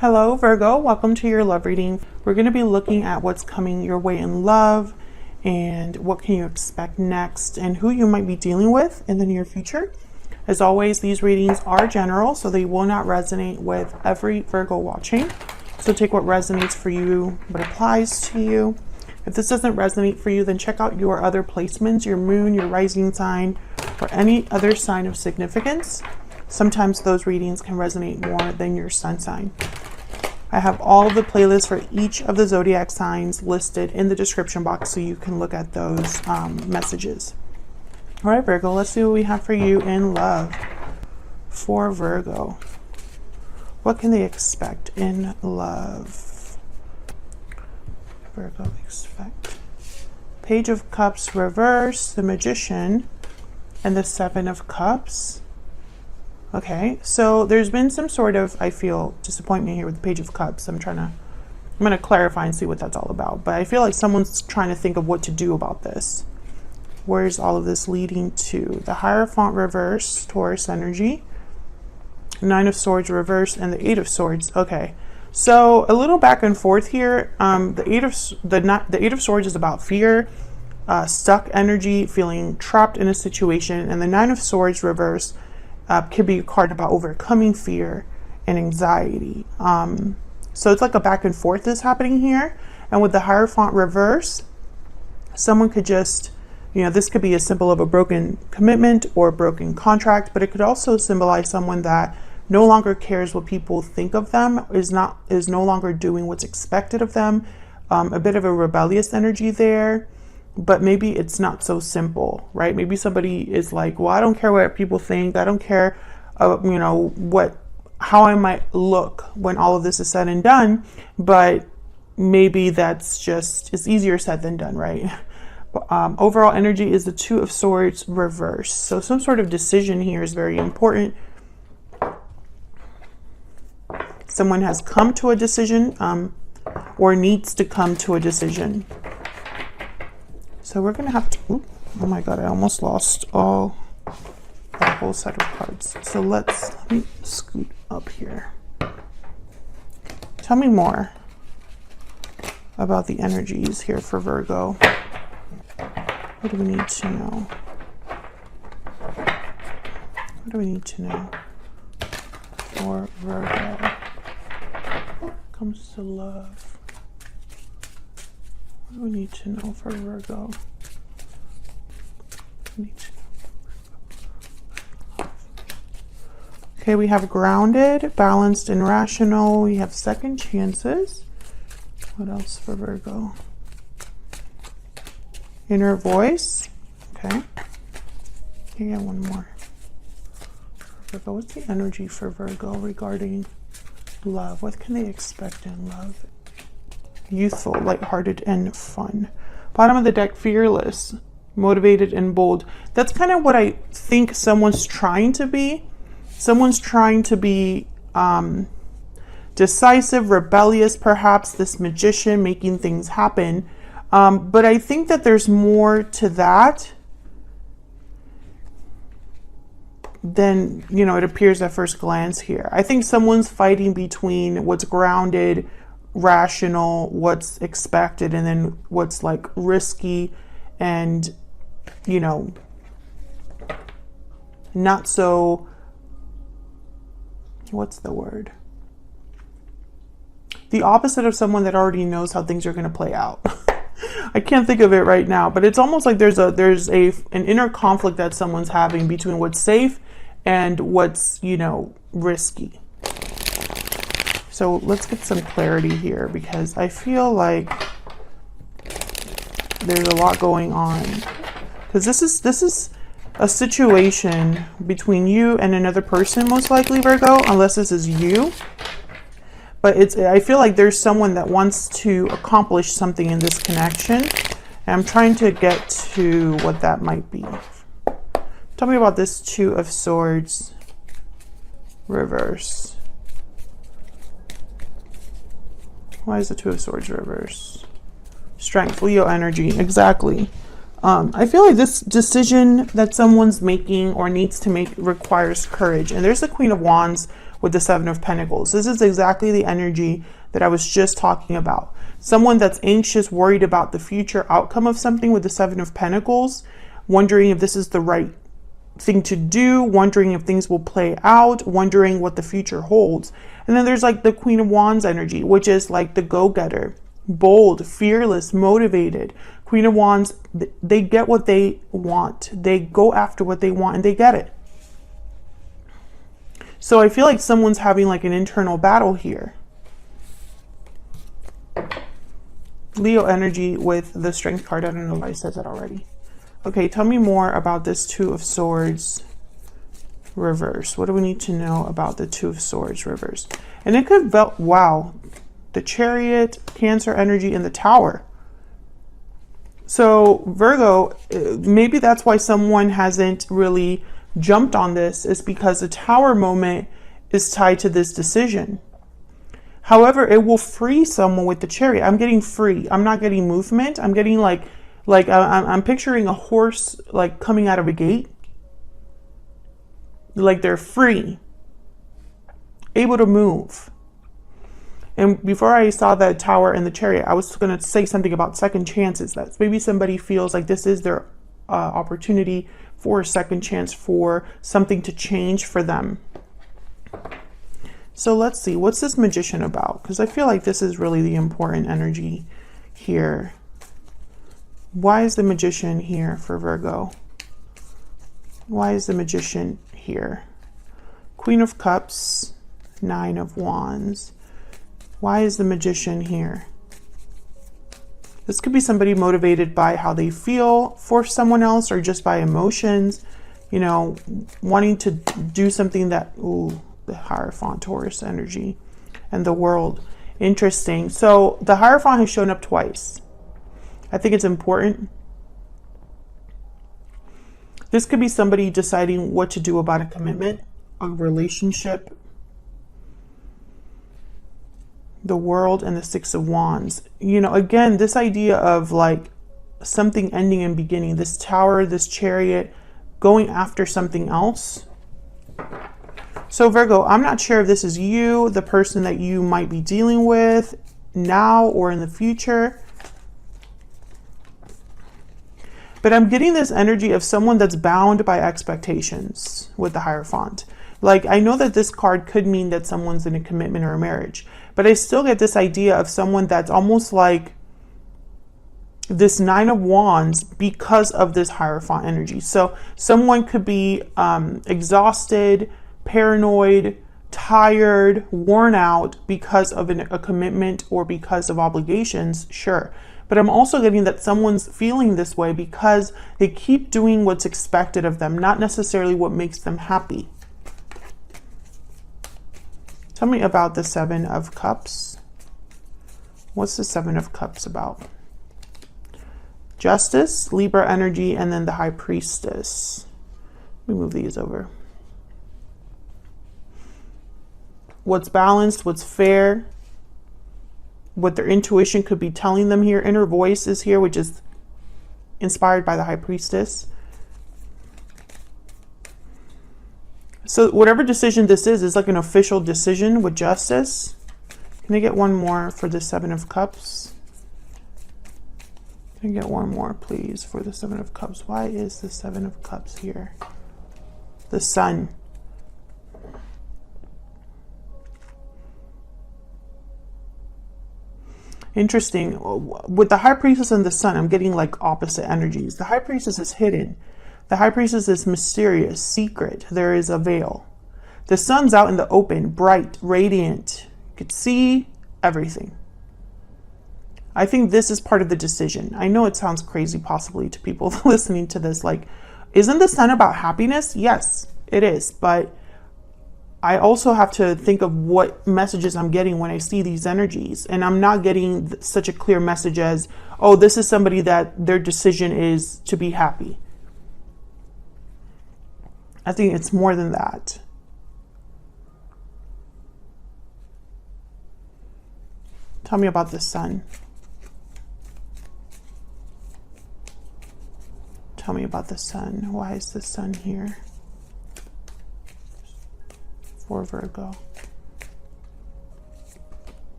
Hello Virgo, welcome to your love reading. We're going to be looking at what's coming your way in love and what can you expect next and who you might be dealing with in the near future. As always, these readings are general, so they will not resonate with every Virgo watching. So take what resonates for you, what applies to you. If this doesn't resonate for you, then check out your other placements, your moon, your rising sign, or any other sign of significance. Sometimes those readings can resonate more than your sun sign. I have all of the playlists for each of the zodiac signs listed in the description box so you can look at those messages. All right, Virgo, let's see what we have for you in love. For Virgo, what can they expect in love? Virgo, expect. Page of Cups reverse, the Magician, and the Seven of Cups. Okay, so there's been some sort of, I feel, disappointment here with the Page of Cups. I'm going to clarify and see what that's all about. But I feel like someone's trying to think of what to do about this. Where's all of this leading to? The Hierophant reverse, Taurus energy. Nine of Swords reverse, and the Eight of Swords. Okay, so a little back and forth here. The Eight of Swords is about fear, stuck energy, feeling trapped in a situation, and the Nine of Swords reverse could be a card about overcoming fear and anxiety. So it's like a back and forth is happening here. And with the Hierophant reverse, someone could just, this could be a symbol of a broken commitment or a broken contract, but it could also symbolize someone that no longer cares what people think of them, is no longer doing what's expected of them. A bit of a rebellious energy there. But maybe it's not so simple, right? Maybe somebody is like, well, I don't care what people think. I don't care, how I might look when all of this is said and done. But maybe it's easier said than done, right? Overall energy is the Two of Swords reverse. So some sort of decision here is very important. Someone has come to a decision or needs to come to a decision. So we're going to have to, oh my God, I almost lost a whole set of cards. So let me scoot up here. Tell me more about the energies here for Virgo. What do we need to know? What do we need to know for Virgo? When it comes to love. What do we need to know for Virgo? Okay, we have grounded, balanced, and rational. We have second chances. What else for Virgo? Inner voice. Okay. Yeah, one more. Virgo, what's the energy for Virgo regarding love? What can they expect in love? Youthful, lighthearted, and fun. Bottom of the deck, fearless, motivated, and bold. That's kind of what I think someone's trying to be. Someone's trying to be decisive, rebellious, perhaps, this magician making things happen. But I think that there's more to that than, it appears at first glance here. I think someone's fighting between what's grounded, rational, what's expected, and then what's like risky and not so, what's the word, the opposite of someone that already knows how things are going to play out. I can't think of it right now, but it's almost like there's an inner conflict that someone's having between what's safe and what's risky. So let's get some clarity here because I feel like there's a lot going on. Because this is a situation between you and another person, most likely, Virgo, unless this is you. But I feel like there's someone that wants to accomplish something in this connection. And I'm trying to get to what that might be. Tell me about this Two of Swords reverse. Why is the Two of Swords reverse? Strength, Leo energy, exactly. I feel like this decision that someone's making or needs to make requires courage. And there's the Queen of Wands, with the Seven of Pentacles. This is exactly the energy that I was just talking about. Someone that's anxious, worried about the future outcome of something with the Seven of Pentacles, wondering if this is the right thing to do, wondering if things will play out, wondering what the future holds. And then there's like the Queen of Wands energy, which is like the go-getter, bold, fearless, motivated. Queen of Wands, they get what they want. They go after what they want and they get it. So I feel like someone's having like an internal battle here. Leo energy with the Strength card. I don't know if I said that already. Okay, tell me more about this Two of Swords reverse. What do we need to know about the Two of Swords reverse? And it could, wow, the Chariot, Cancer energy, and the Tower. So Virgo, maybe that's why someone hasn't really jumped on this, is because the Tower moment is tied to this decision. However, it will free someone with the Chariot. I'm getting free. I'm not getting movement. I'm getting like I'm picturing a horse like coming out of a gate. Like they're free, able to move. And before I saw the Tower and the Chariot, I was going to say something about second chances. That maybe somebody feels like this is their opportunity for a second chance, for something to change for them. So let's see, what's this Magician about? Because I feel like this is really the important energy here. Why is the Magician here for Virgo? Why is the Magician here? Queen of Cups, Nine of Wands. Why is the Magician here? This could be somebody motivated by how they feel for someone else, or just by emotions, you know, wanting to do something that, ooh, the Hierophant, Taurus energy, and the World. Interesting. So the Hierophant has shown up twice. I think it's important. This could be somebody deciding what to do about a commitment, a relationship. The World and the Six of Wands. You know, again, this idea of like something ending and beginning, this Tower, this Chariot, going after something else. So Virgo, I'm not sure if this is you, the person that you might be dealing with now or in the future. But I'm getting this energy of someone that's bound by expectations with the Hierophant. Like, I know that this card could mean that someone's in a commitment or a marriage, but I still get this idea of someone that's almost like this Nine of Wands because of this Hierophant energy. So someone could be exhausted, paranoid, tired, worn out because of a commitment or because of obligations, sure. But I'm also getting that someone's feeling this way because they keep doing what's expected of them, not necessarily what makes them happy. Tell me about the Seven of Cups. What's the Seven of Cups about? Justice, Libra energy, and then the High Priestess. Let me move these over. What's balanced, what's fair, what their intuition could be telling them here. Inner voice is here, which is inspired by the High Priestess. So whatever decision this is like an official decision with justice. Can I get one more for the Seven of Cups? Can I get one more, please, for the Seven of Cups? Why is the Seven of Cups here? The Sun. Interesting. With the High Priestess and the Sun, I'm getting like opposite energies. The High Priestess is hidden. The High Priestess is mysterious, secret. There is a veil. The Sun's out in the open, bright, radiant. You could see everything. I think this is part of the decision. I know it sounds crazy possibly to people listening to this. Like, isn't the Sun about happiness? Yes, it is. But I also have to think of what messages I'm getting when I see these energies. And I'm not getting such a clear message as, oh, this is somebody that their decision is to be happy. I think it's more than that. Tell me about the Sun. Tell me about the Sun. Why is the Sun here for Virgo?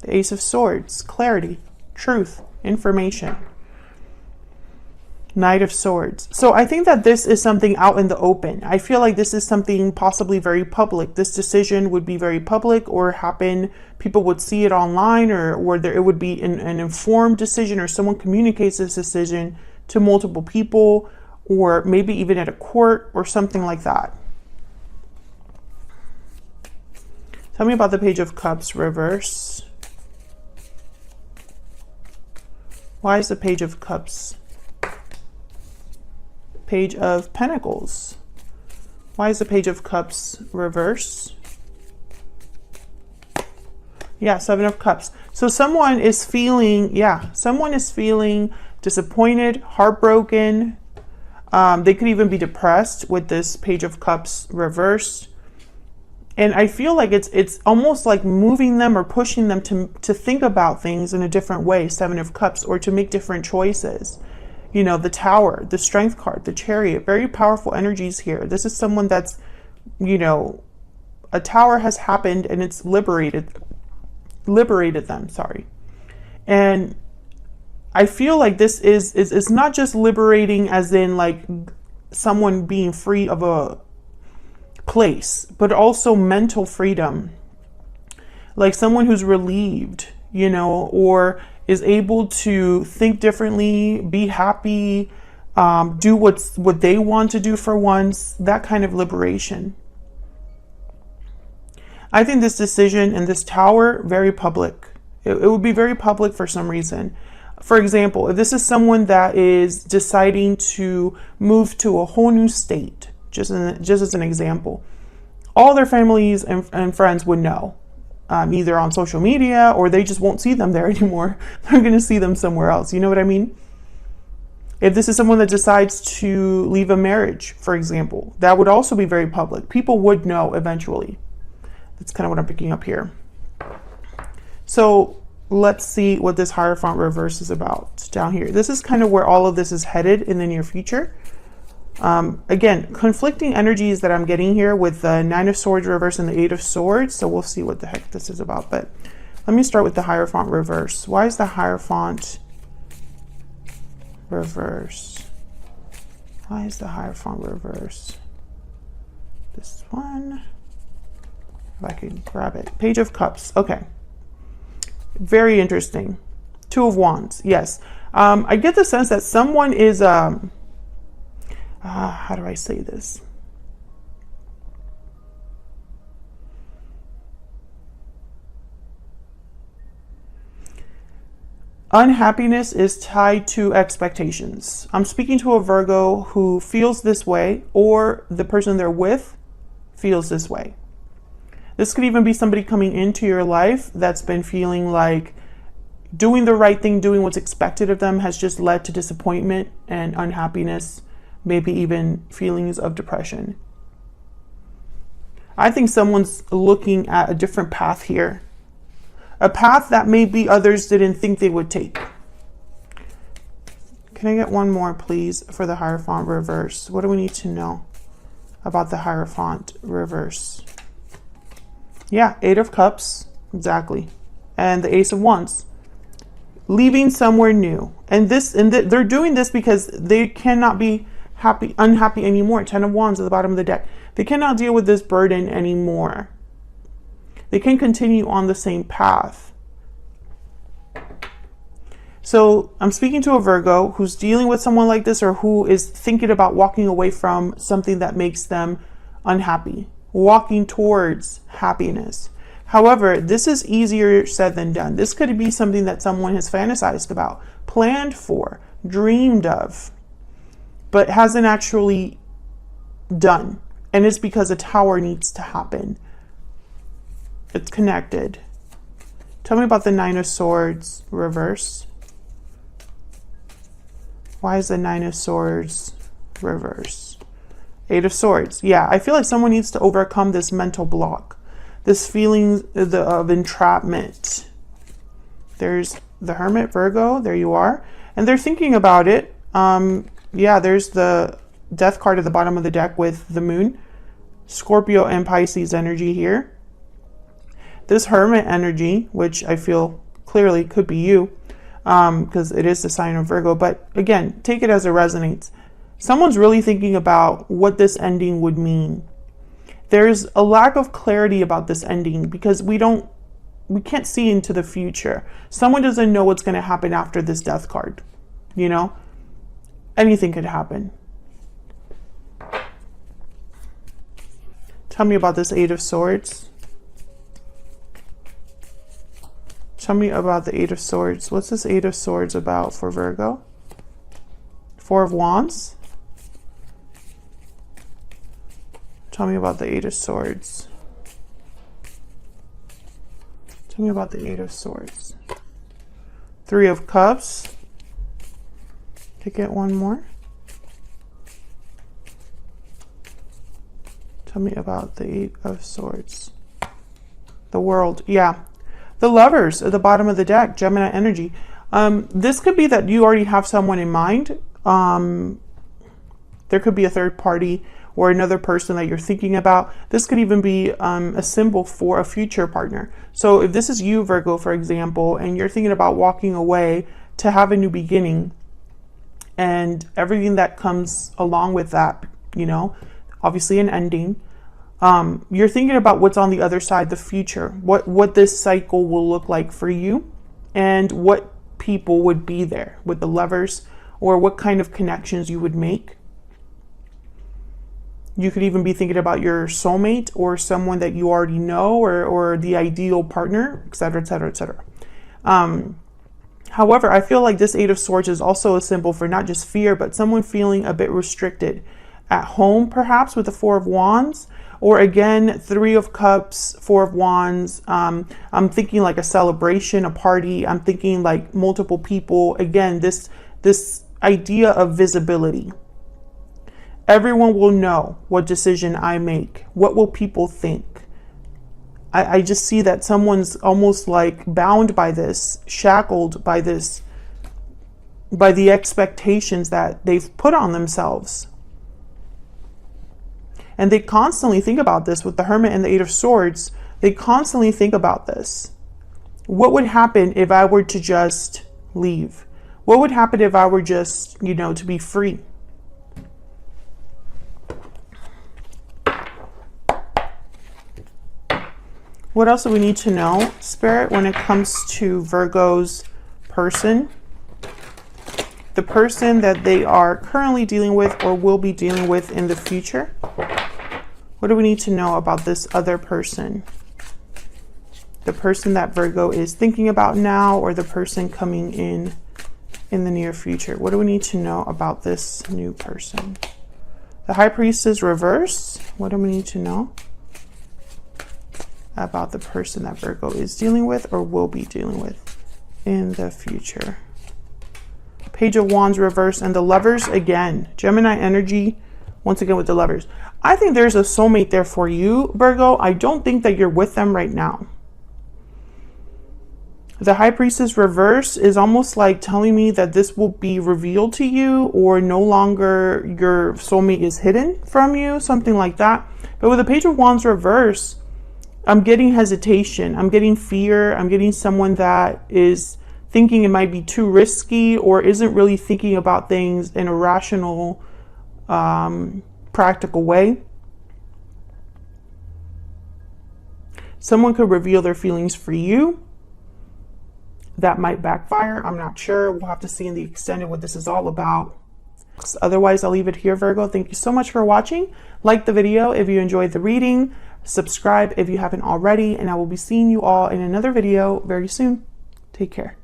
The Ace of Swords, clarity, truth, information. Knight of Swords. So I think that this is something out in the open. I feel like this is something possibly very public. This decision would be very public or happen. People would see it online, or there, it would be an informed decision, or someone communicates this decision to multiple people, or maybe even at a court or something like that. Tell me about the Page of Cups reverse. Why is the Page of Cups? Page of Pentacles. Why is the Page of Cups reverse? Yeah, Seven of Cups. So someone is feeling, someone is feeling disappointed, heartbroken. They could even be depressed with this Page of Cups reversed. And I feel like it's almost like moving them or pushing them to think about things in a different way, Seven of Cups, or to make different choices. You know, the Tower, the Strength card, the Chariot, very powerful energies here. This is someone that's, you know, a Tower has happened and it's liberated them, sorry. And I feel like this is not just liberating as in like someone being free of a place, but also mental freedom. Like someone who's relieved, you know, or is able to think differently, be happy, do what they want to do for once, that kind of liberation. I think this decision and this Tower, very public. It would be very public for some reason. For example, if this is someone that is deciding to move to a whole new state, just as an example, all their families and friends would know. Either on social media, or they just won't see them there anymore. They're going to see them somewhere else. You know what I mean? If this is someone that decides to leave a marriage, for example, that would also be very public. People would know eventually. That's kind of what I'm picking up here. So let's see what this Hierophant reverse is about down here. This is kind of where all of this is headed in the near future. Again, conflicting energies that I'm getting here with the Nine of Swords reverse and the Eight of Swords. So we'll see what the heck this is about. But let me start with the Hierophant reverse. Why is the Hierophant reverse? Why is the Hierophant reverse? This one, if I could grab it. Page of Cups. Okay. Very interesting. Two of Wands. Yes. I get the sense that someone is, how do I say this? Unhappiness is tied to expectations. I'm speaking to a Virgo who feels this way, or the person they're with feels this way. This could even be somebody coming into your life that's been feeling like doing the right thing, doing what's expected of them has just led to disappointment and unhappiness, maybe even feelings of depression. I think someone's looking at a different path here. A path that maybe others didn't think they would take. Can I get one more, please, for the Hierophant reverse? What do we need to know about the Hierophant reverse? Yeah, Eight of Cups, exactly. And the Ace of Wands. Leaving somewhere new. And they're doing this because they cannot be unhappy anymore. Ten of Wands at the bottom of the deck. They cannot deal with this burden anymore. They can continue on the same path. So I'm speaking to a Virgo who's dealing with someone like this, or who is thinking about walking away from something that makes them unhappy, walking towards happiness. However, this is easier said than done. This could be something that someone has fantasized about, planned for, dreamed of, but hasn't actually done. And it's because a Tower needs to happen. It's connected. Tell me about the Nine of Swords reverse. Why is the Nine of Swords reverse? Eight of Swords. Yeah, I feel like someone needs to overcome this mental block, this feeling of entrapment. There's the Hermit, Virgo. There you are. And they're thinking about it. Yeah, there's the Death card at the bottom of the deck with the Moon. Scorpio and Pisces energy here. This Hermit energy, which I feel clearly could be you, because it is the sign of Virgo. But again, take it as it resonates. Someone's really thinking about what this ending would mean. There's a lack of clarity about this ending because we can't see into the future. Someone doesn't know what's going to happen after this death card. You know, anything could happen. Tell me about this Eight of Swords. Tell me about the Eight of Swords. What's this Eight of Swords about for Virgo? Four of Wands. Tell me about the Eight of Swords. Tell me about the Eight of Swords. Three of Cups. To get one more. Tell me about the Eight of Swords. The World. Yeah. The Lovers at the bottom of the deck. Gemini energy. This could be that you already have someone in mind. There could be a third party or another person that you're thinking about. This could even be a symbol for a future partner. So if this is you, Virgo, for example, and you're thinking about walking away to have a new beginning and everything that comes along with that, you know, obviously an ending, you're thinking about what's on the other side, the future, what this cycle will look like for you and what people would be there with the Lovers, or what kind of connections you would make. You could even be thinking about your soulmate or someone that you already know, or the ideal partner, etc., etc., etc. However, I feel like this Eight of Swords is also a symbol for not just fear, but someone feeling a bit restricted at home, perhaps with the Four of Wands, or again, Three of Cups, Four of Wands. I'm thinking like a celebration, a party. I'm thinking like multiple people. Again, this idea of visibility. Everyone will know what decision I make. What will people think? I just see that someone's almost like bound by this, shackled by this, by the expectations that they've put on themselves. And they constantly think about this with the Hermit and the Eight of Swords. They constantly think about this. What would happen if I were to just leave? What would happen if I were just, you know, to be free? What else do we need to know, Spirit, when it comes to Virgo's person? The person that they are currently dealing with or will be dealing with in the future. What do we need to know about this other person? The person that Virgo is thinking about now, or the person coming in the near future. What do we need to know about this new person? The High Priestess reverse. What do we need to know about the person that Virgo is dealing with or will be dealing with in the future? Page of Wands reverse, and the Lovers again. Gemini energy, once again with the Lovers. I think there's a soulmate there for you, Virgo. I don't think that you're with them right now. The High Priestess reverse is almost like telling me that this will be revealed to you, or no longer your soulmate is hidden from you, something like that. But with the Page of Wands reverse, I'm getting hesitation. I'm getting fear. I'm getting someone that is thinking it might be too risky, or isn't really thinking about things in a rational, practical way. Someone could reveal their feelings for you. That might backfire. I'm not sure. We'll have to see in the extended what this is all about. Otherwise, I'll leave it here, Virgo. Thank you so much for watching. Like the video if you enjoyed the reading. Subscribe if you haven't already. And I will be seeing you all in another video very soon. Take care.